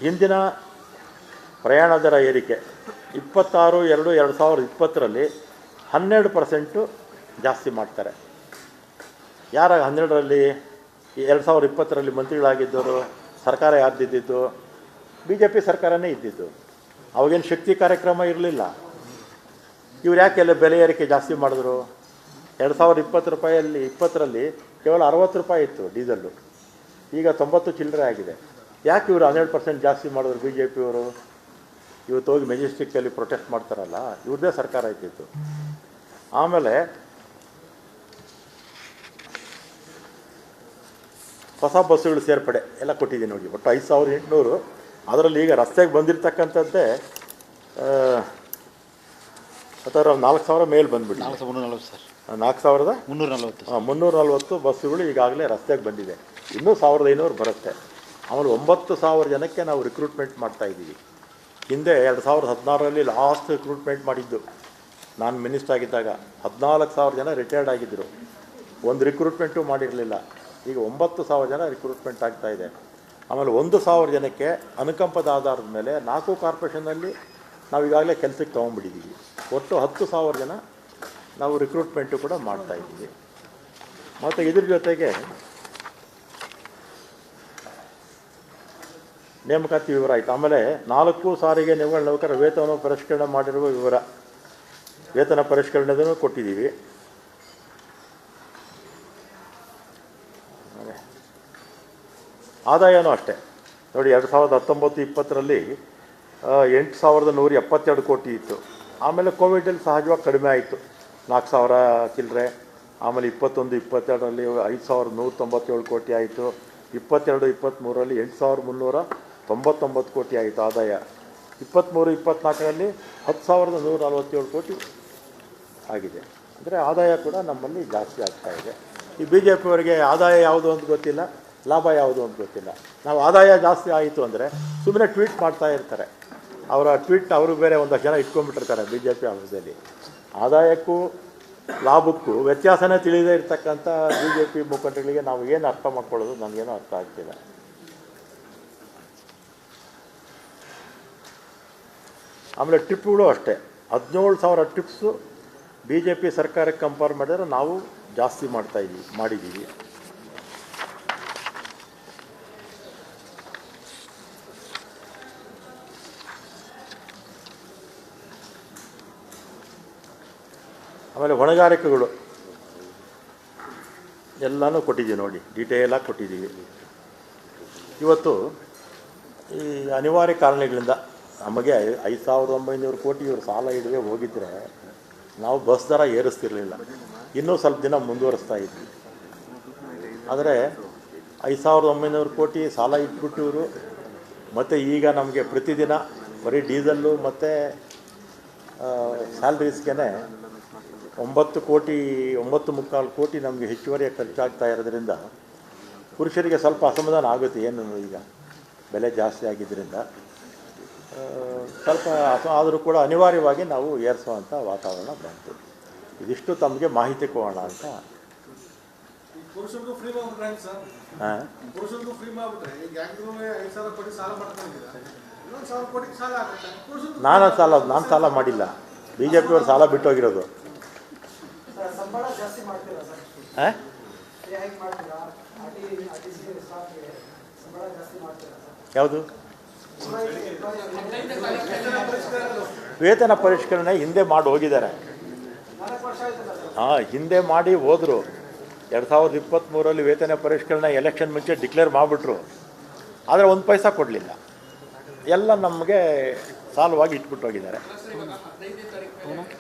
ಹಿಂದಿನ ಪ್ರಯಾಣ ದರ ಏರಿಕೆ 26/2/2020ರಲ್ಲಿ 12% ಜಾಸ್ತಿ ಮಾಡ್ತಾರೆ. ಯಾರ 12ರಲ್ಲಿ 2020ರಲ್ಲಿ ಮಂತ್ರಿಗಳಾಗಿದ್ದವರು, ಸರ್ಕಾರ ಯಾರ್ದಿದ್ದು? BJP ಸರ್ಕಾರನೇ ಇದ್ದಿದ್ದು. ಅವಾಗೇನು ಶಕ್ತಿ ಕಾರ್ಯಕ್ರಮ ಇರಲಿಲ್ಲ. ಇವ್ರು ಯಾಕೆಲ್ಲ ಬೆಲೆ ಏರಿಕೆ ಜಾಸ್ತಿ ಮಾಡಿದ್ರು? 2020ರಲ್ಲಿ ಕೇವಲ 60 ರೂಪಾಯಿ ಇತ್ತು ಡೀಸೆಲ್ಲು, ಈಗ 90 ಚಿಲ್ಲರೆ ಆಗಿದೆ. ಯಾಕೆ ಇವರು 12% ಜಾಸ್ತಿ ಮಾಡಿದ್ರು BJP ಅವರು? ಇವತ್ತು ಹೋಗಿ ಮೆಜೆಸ್ಟಿಕ್ಕಲ್ಲಿ ಪ್ರೊಟೆಸ್ಟ್ ಮಾಡ್ತಾರಲ್ಲ, ಇವ್ರದ್ದೇ ಸರ್ಕಾರ ಇದ್ದಿತ್ತು. ಆಮೇಲೆ ಹೊಸ ಬಸ್ಸುಗಳು ಸೇರ್ಪಡೆ ಎಲ್ಲ ಕೊಟ್ಟಿದ್ದೀನಿ ನೋಡಿ, ಒಟ್ಟು 5800. ಅದರಲ್ಲಿ ಈಗ ರಸ್ತೆಗೆ ಬಂದಿರತಕ್ಕಂಥದ್ದೇ 4000 ಮೇಲೆ ಬಂದುಬಿಟ್ಟು 4,340 ಬಸ್ಸುಗಳು ಈಗಾಗಲೇ ರಸ್ತೆಗೆ ಬಂದಿದೆ. ಇನ್ನೂ 1500 ಬರುತ್ತೆ. ಆಮೇಲೆ 9000 ಜನಕ್ಕೆ ನಾವು ರಿಕ್ರೂಟ್ಮೆಂಟ್ ಮಾಡ್ತಾಯಿದ್ದೀವಿ. ಹಿಂದೆ 2016ರಲ್ಲಿ ಲಾಸ್ಟ್ ರಿಕ್ರೂಟ್ಮೆಂಟ್ ಮಾಡಿದ್ದು ನಾನು ಮಿನಿಸ್ಟರ್ ಆಗಿದ್ದಾಗ. 14,000 ಜನ ರಿಟೈರ್ಡ್ ಆಗಿದ್ದರು, ಒಂದು ರಿಕ್ರೂಟ್ಮೆಂಟು ಮಾಡಿರಲಿಲ್ಲ. ಈಗ 9,000 ಜನ ರಿಕ್ರೂಟ್ಮೆಂಟ್ ಆಗ್ತಾಯಿದೆ. ಆಮೇಲೆ 1,000 ಜನಕ್ಕೆ ಅನುಕಂಪದ ಆಧಾರದ ಮೇಲೆ 4 ಕಾರ್ಪೊರೇಷನಲ್ಲಿ ನಾವು ಈಗಾಗಲೇ ಕೆಲಸಕ್ಕೆ ತೊಗೊಂಡ್ಬಿಟ್ಟಿದ್ದೀವಿ. ಒಟ್ಟು 10,000 ಜನ ನಾವು ರಿಕ್ರೂಟ್ಮೆಂಟು ಕೂಡ ಮಾಡ್ತಾಯಿದ್ದೀವಿ. ಮತ್ತು ಇದ್ರ ಜೊತೆಗೆ ನೇಮಕಾತಿ ವಿವರ ಆಯಿತು. ಆಮೇಲೆ 4 ಸಾರಿಗೆ ನಿಗಮಗಳ ನೌಕರರ ವೇತನ ಪರಿಷ್ಕರಣೆ ಮಾಡಿರುವ ವಿವರ, ವೇತನ ಪರಿಷ್ಕರಣೆದನ್ನು ಕೊಟ್ಟಿದ್ದೀವಿ. ಆದಾಯನೂ ಅಷ್ಟೇ ನೋಡಿ, 2019-20ರಲ್ಲಿ 8,172 ಕೋಟಿ ಇತ್ತು. ಆಮೇಲೆ ಕೋವಿಡಲ್ಲಿ ಸಹಜವಾಗಿ ಕಡಿಮೆ ಆಯಿತು, 4,000 ಚಿಲ್ಲರೆ. ಆಮೇಲೆ 21-22ರಲ್ಲಿ 5,197 ಕೋಟಿ ಆಯಿತು. 22-23ರಲ್ಲಿ 8,399 ಕೋಟಿ ಆಯಿತು ಆದಾಯ. 23-24ರಲ್ಲಿ 10,147 ಕೋಟಿ ಆಗಿದೆ. ಅಂದರೆ ಆದಾಯ ಕೂಡ ನಮ್ಮಲ್ಲಿ ಜಾಸ್ತಿ ಆಗ್ತಾಯಿದೆ. ಈ BJP ಅವರಿಗೆ ಆದಾಯ ಯಾವುದು ಅಂತ ಗೊತ್ತಿಲ್ಲ, ಲಾಭ ಯಾವುದು ಅಂತ ಗೊತ್ತಿಲ್ಲ. ನಾವು ಆದಾಯ ಜಾಸ್ತಿ ಆಯಿತು ಅಂದರೆ ಸುಮ್ಮನೆ ಟ್ವೀಟ್ ಮಾಡ್ತಾ ಇರ್ತಾರೆ. ಅವರ ಟ್ವೀಟ್ ಅವರು ಬೇರೆ ಒಂದಷ್ಟು ಜನ ಇಟ್ಕೊಂಡ್ಬಿಟ್ಟಿರ್ತಾರೆ BJP ಆಫೀಸಲ್ಲಿ. ಆದಾಯಕ್ಕೂ ಲಾಭಕ್ಕೂ ವ್ಯತ್ಯಾಸನೇ ತಿಳಿದೇ ಇರ್ತಕ್ಕಂಥ BJP ಮುಖಂಡರಿಗೆ ನಾವು ಏನು ಅರ್ಥ ಮಾಡ್ಕೊಳ್ಳೋದು ನನಗೇನೋ ಅರ್ಥ ಆಗ್ತಿಲ್ಲ. ಆಮೇಲೆ ಟ್ರಿಪ್ಗಳು ಅಷ್ಟೇ, 17,000 ಟ್ರಿಪ್ಸು BJP ಸರ್ಕಾರಕ್ಕೆ ಕಂಪೇರ್ ಮಾಡಿದ್ರೆ ನಾವು ಜಾಸ್ತಿ ಮಾಡಿದ್ದೀವಿ. ಆಮೇಲೆ ಹೊಣೆಗಾರಿಕೆಗಳು ಎಲ್ಲನೂ ಕೊಟ್ಟಿದ್ದೀವಿ ನೋಡಿ, ಡೀಟೇಲಾಗಿ ಕೊಟ್ಟಿದ್ದೀವಿ. ಇವತ್ತು ಈ ಅನಿವಾರ್ಯ ಕಾರಣಗಳಿಂದ ನಮಗೆ 5,900 ಕೋಟಿ ಇವರು ಸಾಲ ಹಿಡಿದೇ ಹೋಗಿದ್ದರೆ ನಾವು ಬಸ್ ದರ ಏರಿಸ್ತಿರಲಿಲ್ಲ, ಇನ್ನೂ ಸ್ವಲ್ಪ ದಿನ ಮುಂದುವರಿಸ್ತಾ ಇದ್ವಿ. ಆದರೆ 5,900 ಕೋಟಿ ಸಾಲ ಇಟ್ಬಿಟ್ಟು ಇವರು ಮತ್ತು ಈಗ ನಮಗೆ ಪ್ರತಿದಿನ ಬರೀ ಡೀಸಲ್ಲು ಮತ್ತು ಸ್ಯಾಲ್ರೀಸ್ಗೆ 9.25 ಕೋಟಿ ನಮಗೆ ಹೆಚ್ಚುವರಿಯಾಗಿ ಖರ್ಚಾಗ್ತಾ ಇರೋದ್ರಿಂದ ಪುರುಷರಿಗೆ ಸ್ವಲ್ಪ ಅಸಮಾಧಾನ ಆಗುತ್ತೆ. ಏನು ಈಗ ಬೆಲೆ ಜಾಸ್ತಿ ಆಗಿದ್ದರಿಂದ ಸ್ವಲ್ಪ ಆದರೂ ಕೂಡ ಅನಿವಾರ್ಯವಾಗಿ ನಾವು ಏರಿಸುವಂಥ ವಾತಾವರಣ ಬಂತು. ಇದಿಷ್ಟು ತಮಗೆ ಮಾಹಿತಿ ಕೊಡೋಣ ಅಂತ. ನಾನು ಸಾಲ ಮಾಡಿಲ್ಲ, BJP ಅವರು ಸಾಲ ಬಿಟ್ಟೋಗಿರೋದು. ಯಾವುದು ವೇತನ ಪರಿಷ್ಕರಣೆ ಹಿಂದೆ ಮಾಡಿ ಹೋಗಿದ್ದಾರೆ. ಹಿಂದೆ ಮಾಡಿ ಹೋದರು. 2023ರಲ್ಲಿ ವೇತನ ಪರಿಷ್ಕರಣೆ ಎಲೆಕ್ಷನ್ ಮುಂಚೆ ಡಿಕ್ಲೇರ್ ಮಾಡಿಬಿಟ್ರು. ಆದರೆ 1 ಪೈಸಾ ಕೊಡಲಿಲ್ಲ, ಎಲ್ಲ ನಮಗೆ ಸಾಲವಾಗಿ ಇಟ್ಬಿಟ್ಟು ಹೋಗಿದ್ದಾರೆ.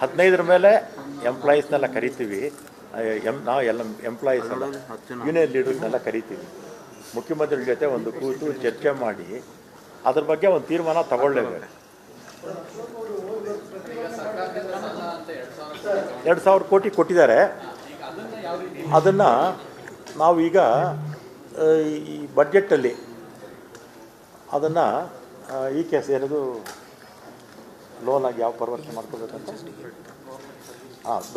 15ರ ಮೇಲೆ ಎಂಪ್ಲಾಯೀಸ್ನೆಲ್ಲ ಕರಿತೀವಿ, ನಾವು ಎಲ್ಲ ಎಂಪ್ಲಾಯೀಸ್ ಯೂನಿಯನ್ ಲೀಡರ್ಸ್ನೆಲ್ಲ ಕರಿತೀವಿ. ಮುಖ್ಯಮಂತ್ರಿಗಳ ಜೊತೆ ಒಂದು ಕೂತು ಚರ್ಚೆ ಮಾಡಿ ಅದ್ರ ಬಗ್ಗೆ ಒಂದು ತೀರ್ಮಾನ ತಗೊಳ್ಳೇಬೇಕು. 2,000 ಕೋಟಿ ಕೊಟ್ಟಿದ್ದಾರೆ. ಅದನ್ನು ನಾವೀಗ ಈ ಬಡ್ಜೆಟಲ್ಲಿ ಅದನ್ನು ಈ ಕೇಸ್ ಏನದು ಲೋನಾಗಿ ಯಾವ ಪರಿವರ್ತನೆ ಮಾಡ್ಕೋಬೇಕಂತ,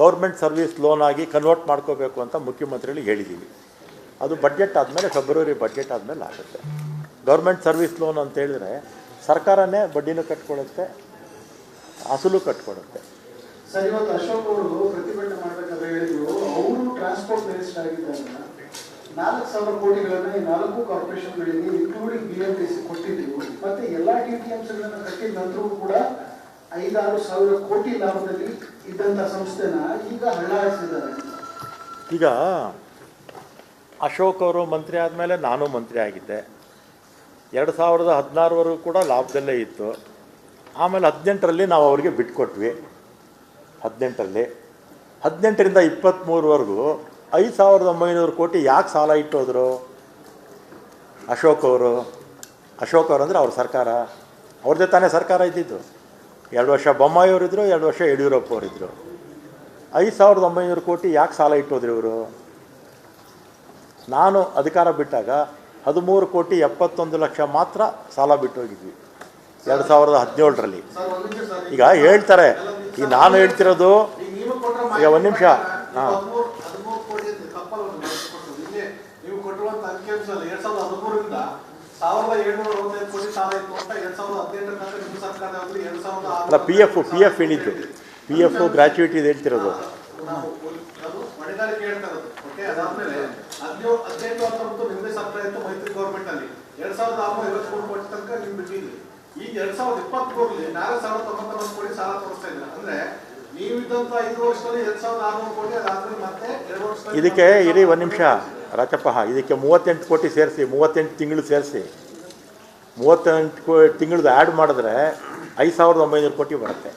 ಗೌರ್ಮೆಂಟ್ ಸರ್ವಿಸ್ ಲೋನಾಗಿ ಕನ್ವರ್ಟ್ ಮಾಡ್ಕೋಬೇಕು ಅಂತ ಮುಖ್ಯಮಂತ್ರಿಗಳಿಗೆ ಹೇಳಿದ್ದೀವಿ. ಅದು ಬಡ್ಜೆಟ್ ಆದಮೇಲೆ, ಫೆಬ್ರವರಿ ಬಡ್ಜೆಟ್ ಆದಮೇಲೆ ಆಗುತ್ತೆ. ಗೌರ್ಮೆಂಟ್ ಸರ್ವಿಸ್ ಲೋನ್ ಅಂತ ಹೇಳಿದ್ರೆ ಸರ್ಕಾರನೇ ಬಡ್ಡಿನೂ ಕಟ್ಕೊಡುತ್ತೆ, ಅಸಲು ಕಟ್ಕೊಡುತ್ತೆ. ಸರ್, ಇವತ್ತು ಅಶೋಕ್ ಅವರು ಪ್ರತಿಭಟನೆ ಮಾಡಬೇಕಾದ್ರೆ ಹೇಳಿದ್ರು, ಅವರು ಟ್ರಾನ್ಸ್ಪೋರ್ಟ್ ಮಿನಿಸ್ಟರ್ ಆಗಿದ್ದಾಗ 4,000 ಕೋಟಿಗಳನ್ನ ಈ 4 ಕಾರ್ಪೊರೇಷನ್ಗಳಿಗೆ ಇನ್ಕ್ಲೂಡಿಂಗ್ BMTC ಕೊಟ್ಟಿದ್ರು. ಮತ್ತೆ ಎಲ್ಲಾ TTMCಗಳನ್ನ ಕಟ್ಟಿದ ನಂತರವೂ ಕೂಡ 5-6 ಸಾವಿರ ಕೋಟಿ ಲಾಭದಲ್ಲಿ ಇದ್ದಂಥ ಸಂಸ್ಥೆನ ಈಗ ಹಳ್ಳಾಡಿಸಿದ್ದಾರೆ. ಈಗ ಅಶೋಕ್ ಅವರು ಮಂತ್ರಿ ಆದಮೇಲೆ ನಾನು ಮಂತ್ರಿ ಆಗಿದ್ದೆ. 2016ವರೆಗೂ ಕೂಡ ಲಾಭದಲ್ಲೇ ಇತ್ತು. ಆಮೇಲೆ 18ರಲ್ಲಿ ನಾವು ಅವರಿಗೆ ಬಿಟ್ಕೊಟ್ವಿ. 18ರಿಂದ 23ವರೆಗೂ 5,900 ಕೋಟಿ ಯಾಕೆ ಸಾಲ ಇಟ್ಟೋದ್ರು ಅಶೋಕ್ ಅವರು ಅಂದರೆ ಅವ್ರ ಸರ್ಕಾರ, ಅವ್ರದ್ದೇ ತಾನೇ ಸರ್ಕಾರ ಇದ್ದಿದ್ದು. 2 ವರ್ಷ ಬೊಮ್ಮಾಯಿ ಅವರಿದ್ದರು, 2 ವರ್ಷ ಯಡಿಯೂರಪ್ಪ ಅವರಿದ್ದರು. 5,900 ಕೋಟಿ ಯಾಕೆ ಸಾಲ ಇಟ್ಟೋದ್ರು ಇವರು? ನಾನು ಅಧಿಕಾರ ಬಿಟ್ಟಾಗ 13,71,00,000 ಮಾತ್ರ ಸಾಲ ಬಿಟ್ಟೋಗಿದ್ವಿ 2017ರಲ್ಲಿ. ಈಗ ಹೇಳ್ತಾರೆ, ಈಗ ನಾನು ಹೇಳ್ತಿರೋದು, ಈಗ ಒಂದು ನಿಮಿಷ, ಹಾಂ, ಅಲ್ಲ, ಪಿ ಎಫ್ ಹೇಳಿದ್ದು, PF ಗ್ರ್ಯಾಚುಯಿಟಿ ಹೇಳ್ತಿರೋದು. ಮೈತ್ರಿ ಗೌರ್ಮೆಂಟ್ ಅಲ್ಲಿ 2,653 ಕೋಟಿ ತನಕ ನೀವು ಬಿಟ್ಟಿದ್ರಿ. ಈಗ 2023ರಲ್ಲಿ 4,099 ಕೋಟಿ ಸಾಲ ತೋರಿಸ್ತಾ ಇದ್ದೀರಾ. ಅಂದ್ರೆ ನೀವಿದ್ದಂತ 5 ವರ್ಷದಲ್ಲಿ 2,600 ಕೋಟಿ, ಅದಾದ್ಮೇಲೆ ಮತ್ತೆ 2 ವರ್ಷ. ಇದಕ್ಕೆ ಇರಿ ಒಂದು ನಿಮಿಷ ರಾಚಪ್ಪ, ಇದಕ್ಕೆ 38 ಕೋಟಿ ಸೇರಿಸಿ, 38 ತಿಂಗಳು ಸೇರಿಸಿ, 38 ತಿಂಗಳದ್ದು ಆ್ಯಡ್ ಮಾಡಿದ್ರೆ 5,900 ಕೋಟಿ ಬರುತ್ತೆ.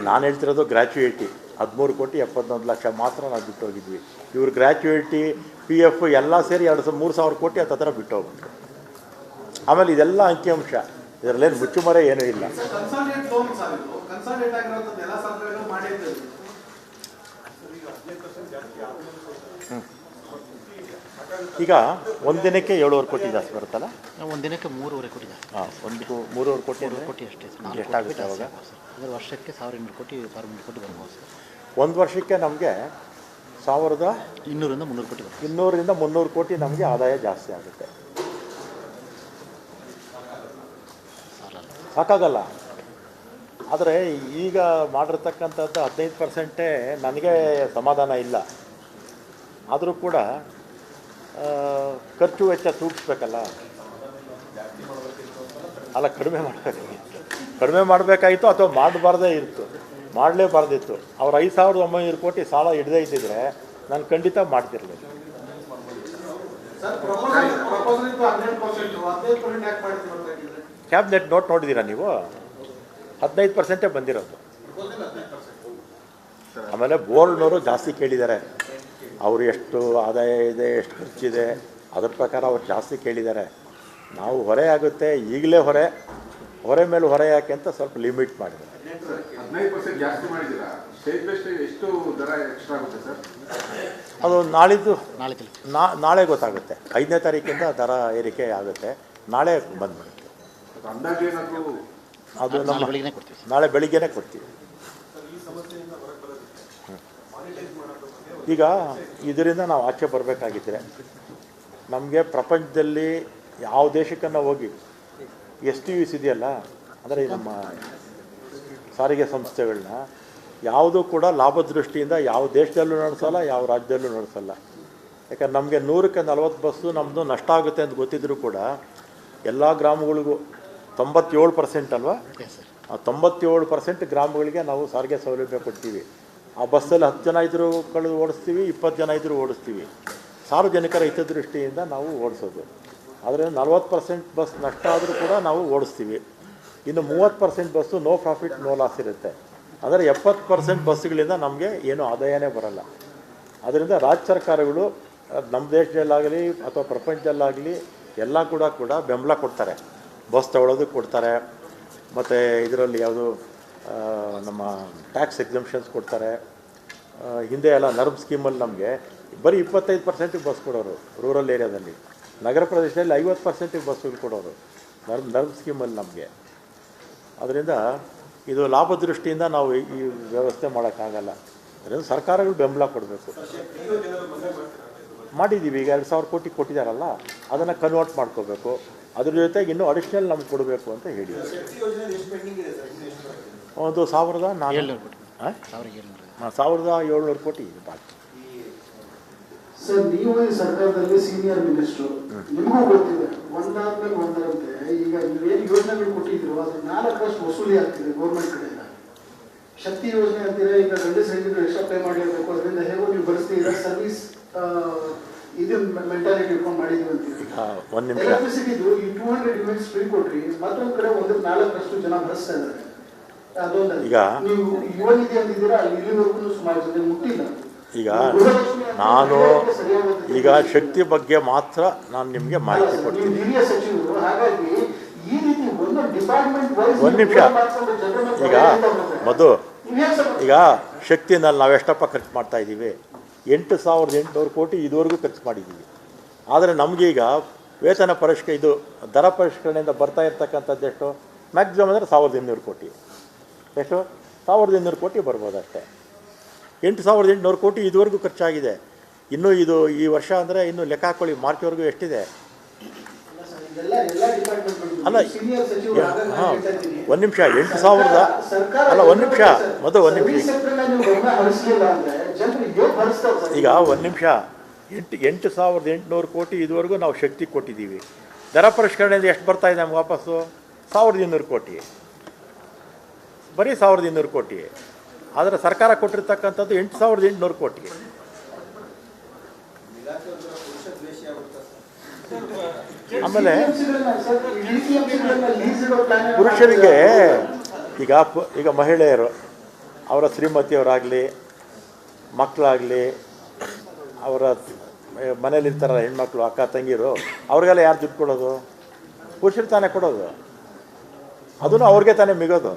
ನಾನು ಹೇಳ್ತಿರೋದು ಗ್ರ್ಯಾಚುಯಿಟಿ 13,71,00,000 ಮಾತ್ರ ನಾವು ಬಿಟ್ಟೋಗಿದ್ವಿ. ಇವ್ರು ಗ್ರ್ಯಾಚುಯಿಟಿ, PF ಎಲ್ಲ ಸೇರಿ 3,000 ಕೋಟಿ ಹತ್ತಿರ ಬಿಟ್ಟೋಗ್ಬಿಟ್ರು. ಆಮೇಲೆ ಇದೆಲ್ಲ ಅಂಕಿಅಂಶ, ಇದರಲ್ಲೇನು ಮುಚ್ಚುಮರೆ ಏನೂ ಇಲ್ಲ. ಈಗ ಒಂದಿನಕ್ಕೆ 7,500 ಕೋಟಿ ಜಾಸ್ತಿ ಬರುತ್ತಲ್ಲ, ಒಂದಿನಕ್ಕೆ 3,500 ಕೋಟಿ ಜಾಸ್ತಿ. ಹಾಂ, 3,500 ಕೋಟಿ ಅಷ್ಟೇ. ಎಷ್ಟಾಗುತ್ತೆ ಅವಾಗ? ಅಂದರೆ ವರ್ಷಕ್ಕೆ 1,200 ಕೋಟಿ 1,200 ಕೋಟಿ ಬರ್ಬೋದು ಸರ್. ಒಂದು ವರ್ಷಕ್ಕೆ ನಮಗೆ 1,200ರಿಂದ 300 ಕೋಟಿ ಬರುತ್ತೆ. 200ರಿಂದ 300 ಕೋಟಿ ನಮಗೆ ಆದಾಯ ಜಾಸ್ತಿ ಆಗುತ್ತೆ. ಸಾಕಾಗಲ್ಲ. ಆದರೆ ಈಗ ಮಾಡಿರ್ತಕ್ಕಂಥದ್ದು 15% ನನಗೆ ಸಮಾಧಾನ ಇಲ್ಲ. ಆದರೂ ಕೂಡ ಖರ್ಚು ವೆಚ್ಚ ತೂಗಿಸ್ಬೇಕಲ್ಲ, ಅಲ್ಲ, ಕಡಿಮೆ ಮಾಡಬೇಕಾಗಿತ್ತು ಅಥವಾ ಮಾಡಲೇಬಾರ್ದಿತ್ತು. ಅವ್ರು 5,900 ಕೋಟಿ ಸಾಲ ಹಿಡ್ದೇ ಇದ್ದಿದ್ರೆ ನಾನು ಖಂಡಿತ ಮಾಡ್ತಿರ್ಲಿಲ್ಲ. ಕ್ಯಾಬಿನೆಟ್ ನೋಟ್ ನೋಡಿದ್ದೀರಾ ನೀವು? 15% ಬಂದಿರೋದು. ಆಮೇಲೆ ಬೋರ್ಡ್ನವರು ಜಾಸ್ತಿ ಕೇಳಿದ್ದಾರೆ. ಅವರು ಎಷ್ಟು ಆದಾಯ ಇದೆ, ಎಷ್ಟು ಖರ್ಚಿದೆ, ಅದ್ರ ಪ್ರಕಾರ ಅವ್ರು ಜಾಸ್ತಿ ಕೇಳಿದ್ದಾರೆ. ನಾವು ಹೊರೆ ಆಗುತ್ತೆ, ಈಗಲೇ ಹೊರೆ ಮೇಲೆ ಹೊರೆ ಯಾಕೆ ಅಂತ ಸ್ವಲ್ಪ ಲಿಮಿಟ್ ಮಾಡಿದ್ದಾರೆ. 15% ಜಾಸ್ತಿ ಮಾಡಿದ್ದೀರಾ? ಸ್ಟೇಟ್ ಬೈ ಸ್ಟೇಟ್ ಎಷ್ಟು ದರ ಎಕ್ಸ್ಟ್ರಾ ಆಗುತ್ತೆ ಸರ್? ಅದು ನಾಳೆ ಗೊತ್ತಾಗುತ್ತೆ. 5ನೇ ತಾರೀಕಿಂದ ದರ ಏರಿಕೆ ಆಗುತ್ತೆ. ನಾಳೆ ಬಂದ್ಬಿಡುತ್ತೆ. ಅದು ನಮ್ಮ ನಾಳೆ ಬೆಳಿಗ್ಗೆನೇ ಕೊಡ್ತೀವಿ. ಈಗ ಇದರಿಂದ ನಾವು ಆಚೆ ಬರಬೇಕಾಗಿದ್ದರೆ ನಮಗೆ ಪ್ರಪಂಚದಲ್ಲಿ ಯಾವ ದೇಶಕ್ಕನ್ನು ಹೋಗಿ STUs ಇದೆಯಲ್ಲ, ಅಂದರೆ ನಮ್ಮ ಸಾರಿಗೆ ಸಂಸ್ಥೆಗಳನ್ನ ಯಾವುದೂ ಕೂಡ ಲಾಭ ದೃಷ್ಟಿಯಿಂದ ಯಾವ ದೇಶದಲ್ಲೂ ನಡೆಸಲ್ಲ, ಯಾವ ರಾಜ್ಯದಲ್ಲೂ ನಡೆಸಲ್ಲ. ಯಾಕಂದ್ರೆ ನಮಗೆ 100ಕ್ಕೆ 40 ಬಸ್ಸು ನಮ್ಮದು ನಷ್ಟ ಆಗುತ್ತೆ ಅಂತ ಗೊತ್ತಿದ್ರೂ ಕೂಡ ಎಲ್ಲ ಗ್ರಾಮಗಳಿಗೂ 97% ಅಲ್ವಾ, ಆ 97% ಗ್ರಾಮಗಳಿಗೆ ನಾವು ಸಾರಿಗೆ ಸೌಲಭ್ಯ ಕೊಡ್ತೀವಿ. ಆ ಬಸ್ಸಲ್ಲಿ 10 ಜನ ಇದ್ದರೂ ಓಡಿಸ್ತೀವಿ, 20 ಜನ ಇದ್ದರೂ ಓಡಿಸ್ತೀವಿ. ಸಾರ್ವಜನಿಕರ ಹಿತದೃಷ್ಟಿಯಿಂದ ನಾವು ಓಡಿಸೋದು. ಆದರೆ 40% ಬಸ್ ನಷ್ಟ ಆದರೂ ಕೂಡ ನಾವು ಓಡಿಸ್ತೀವಿ. ಇನ್ನು 30% bus no profit no loss ಇರುತ್ತೆ. ಅಂದರೆ 70% ಬಸ್ಸುಗಳಿಂದ ನಮಗೆ ಏನು ಆದಾಯನೇ ಬರಲ್ಲ. ಅದರಿಂದ ರಾಜ್ಯ ಸರ್ಕಾರಗಳು ನಮ್ಮ ದೇಶದಲ್ಲಾಗಲಿ ಅಥವಾ ಪ್ರಪಂಚದಲ್ಲಾಗಲಿ ಎಲ್ಲ ಕೂಡ ಬೆಂಬಲ ಕೊಡ್ತಾರೆ. ಬಸ್ ತಗೊಳ್ಳೋದಕ್ಕೆ ಕೊಡ್ತಾರೆ. ಮತ್ತು ಇದರಲ್ಲಿ ಯಾವುದು ನಮ್ಮ ಟ್ಯಾಕ್ಸ್ ಎಕ್ಸಂಪ್ಷನ್ಸ್ ಕೊಡ್ತಾರೆ. ಹಿಂದೆ ಎಲ್ಲ ನರ್ಮ್ ಸ್ಕೀಮಲ್ಲಿ ನಮಗೆ ಬರೀ 25% ಬಸ್ ಕೊಡೋರು ರೂರಲ್ ಏರಿಯಾದಲ್ಲಿ. ನಗರ ಪ್ರದೇಶದಲ್ಲಿ 50% ಬಸ್ಸುಗಳು ಕೊಡೋರು ನರ್ಮ್ ಸ್ಕೀಮಲ್ಲಿ ನಮಗೆ. ಅದರಿಂದ ಇದು ಲಾಭ ದೃಷ್ಟಿಯಿಂದ ನಾವು ಈ ವ್ಯವಸ್ಥೆ ಮಾಡೋಕ್ಕಾಗಲ್ಲ. ಅದರಿಂದ ಸರ್ಕಾರಗಳು ಬೆಂಬಲ ಕೊಡಬೇಕು. ಮಾಡಿದ್ದೀವಿ. ಈಗ 2,000 ಕೋಟಿ ಕೊಟ್ಟಿದ್ದಾರಲ್ಲ, ಅದನ್ನು ಕನ್ವರ್ಟ್ ಮಾಡ್ಕೋಬೇಕು. ಅದ್ರ ಜೊತೆಗೆ ಇನ್ನೂ ಅಡಿಷ್ನಲ್ ನಮ್ಗೆ ಕೊಡಬೇಕು ಅಂತ ಹೇಳಿ ಒಂದು 700 ಕೋಟಿ 1,700 ಕೋಟಿ ಇದೆ ಬಾಕಿ. ಸರ್, ನೀವು ಈ ಸರ್ಕಾರದಲ್ಲಿ ಸೀನಿಯರ್ ಮಿನಿಸ್ಟರ್, ನಿಮಗೂ ಗೊತ್ತಿದೆ ಒಂದಾದ್ಮೇಲೆ ಒಂದರಂತೆ ಈಗ ನೀವೇನು ಯೋಜನೆಗಳು ಕೊಟ್ಟಿದ್ರು ಅದ್ರ 4% ವಸೂಲಿ ಆಗ್ತಿದೆ ಗೌರ್ಮೆಂಟ್ ಕಡೆಯಿಂದ. ಶಕ್ತಿ ಯೋಜನೆ ಅಂತೀರಾ, ಈಗ ಗಂಡಸ ಹೆಂಗಿದ್ರು ಎಕ್ಸ್ಟ್ರಾ ಪೇ ಮಾಡಿರಬೇಕು, ಅದರಿಂದ ಹೇಗೋ ನೀವು ಬಳಸ್ತೀರಾ, ಸರ್ವಿಸ್ ಇದು ಮೆಂಟಾಲಿಟಿ ಇಟ್ಕೊಂಡು ಮಾಡಿದ್ವಿ ಅಂತೀರಿ. ಒಂದು ನಿಮಿಷ. ಎಲೆಕ್ಟ್ರಿಸಿಟಿದು ಈ 200 ಯೂನಿಟ್ಸ್ ಫ್ರೀ ಕೊಟ್ರಿ, ಮತ್ತೊಂದು ಕಡೆ 1/4 ಜನ ಬಳಸ್ತಾ ಇದ್ದಾರೆ. ಅದೊಂದು ಈಗ ನೀವು ಯುವ ನಿಧಿ ಅಂತಿದ್ದೀರಾ, ಇಲ್ಲಿವರೆಗೂ ಸುಮಾರು ಜನ ಮುಟ್ಟಿಲ್ಲ. ಈಗ ನಾನು ಈಗ ಶಕ್ತಿ ಬಗ್ಗೆ ಮಾತ್ರ ನಾನು ನಿಮಗೆ ಮಾಹಿತಿ ಕೊಡ್ತೀನಿ. ಹಿರಿಯ ಸಚಿವರು, ಹಾಗಾಗಿ ಈ ರೀತಿ ಒಂದು ಡಿಪಾರ್ಟ್ಮೆಂಟ್ ಒಂದು ನಿಮಿಷ. ಈಗ ಈಗ ಶಕ್ತಿನಲ್ಲಿ ನಾವು ಎಷ್ಟಪ್ಪ ಖರ್ಚು ಮಾಡ್ತಾ ಇದ್ದೀವಿ? 8,800 ಕೋಟಿ ಇದುವರೆಗೂ ಖರ್ಚು ಮಾಡಿದ್ದೀವಿ. ಆದರೆ ನಮಗೀಗ ವೇತನ ಇದು ದರ ಪರಿಷ್ಕರಣೆಯಿಂದ ಬರ್ತಾ ಇರ್ತಕ್ಕಂಥದ್ದು ಎಷ್ಟು? ಮ್ಯಾಕ್ಸಿಮಮ್ ಅಂದರೆ 1,200 ಕೋಟಿ. ಎಷ್ಟು? 1,200 ಕೋಟಿ ಬರ್ಬೋದು ಅಷ್ಟೇ. 8,800 ಕೋಟಿ ಇದುವರೆಗೂ ಖರ್ಚಾಗಿದೆ. ಇನ್ನೂ ಇದು ಈ ವರ್ಷ ಅಂದರೆ ಇನ್ನು ಲೆಕ್ಕ ಹಾಕೊಳ್ಳಿ, ಮಾರ್ಚ್ವರೆಗೂ ಎಷ್ಟಿದೆ? ಅಲ್ಲ, ಹಾಂ, ಒಂದು ನಿಮಿಷ. 8,000 ಅಲ್ಲ, ಒಂದು ನಿಮಿಷ ಒಂದು ನಿಮಿಷ. ಈಗ ಒಂದು ನಿಮಿಷ. 8,800 ಕೋಟಿ ಇದುವರೆಗೂ ನಾವು ಶಕ್ತಿ ಕೊಟ್ಟಿದ್ದೀವಿ. ದರ ಪರಿಷ್ಕರಣೆಯಿಂದ ಎಷ್ಟು ಬರ್ತಾ ಇದೆ ನಮ್ಗೆ ವಾಪಸ್ಸು? 1,200 ಕೋಟಿ, ಬರೀ 1,200 ಕೋಟಿ. ಆದರೆ ಸರ್ಕಾರ ಕೊಟ್ಟಿರ್ತಕ್ಕಂಥದ್ದು 8,800 ಕೋಟಿ. ಆಮೇಲೆ ಪುರುಷರಿಗೆ ಈಗ ಮಹಿಳೆಯರು, ಅವರ ಶ್ರೀಮತಿಯವರಾಗಲಿ, ಮಕ್ಕಳಾಗಲಿ, ಅವರ ಮನೇಲಿರ್ತಾರಲ್ಲ ಹೆಣ್ಮಕ್ಳು, ಅಕ್ಕ ತಂಗಿರು, ಅವ್ರಿಗೆಲ್ಲ ಯಾರು ದುಡ್ಡು ಕೊಡೋದು? ಪುರುಷರು ತಾನೇ ಕೊಡೋದು. ಅದನ್ನು ಅವ್ರಿಗೆ ತಾನೇ ಮಿಗೋದು.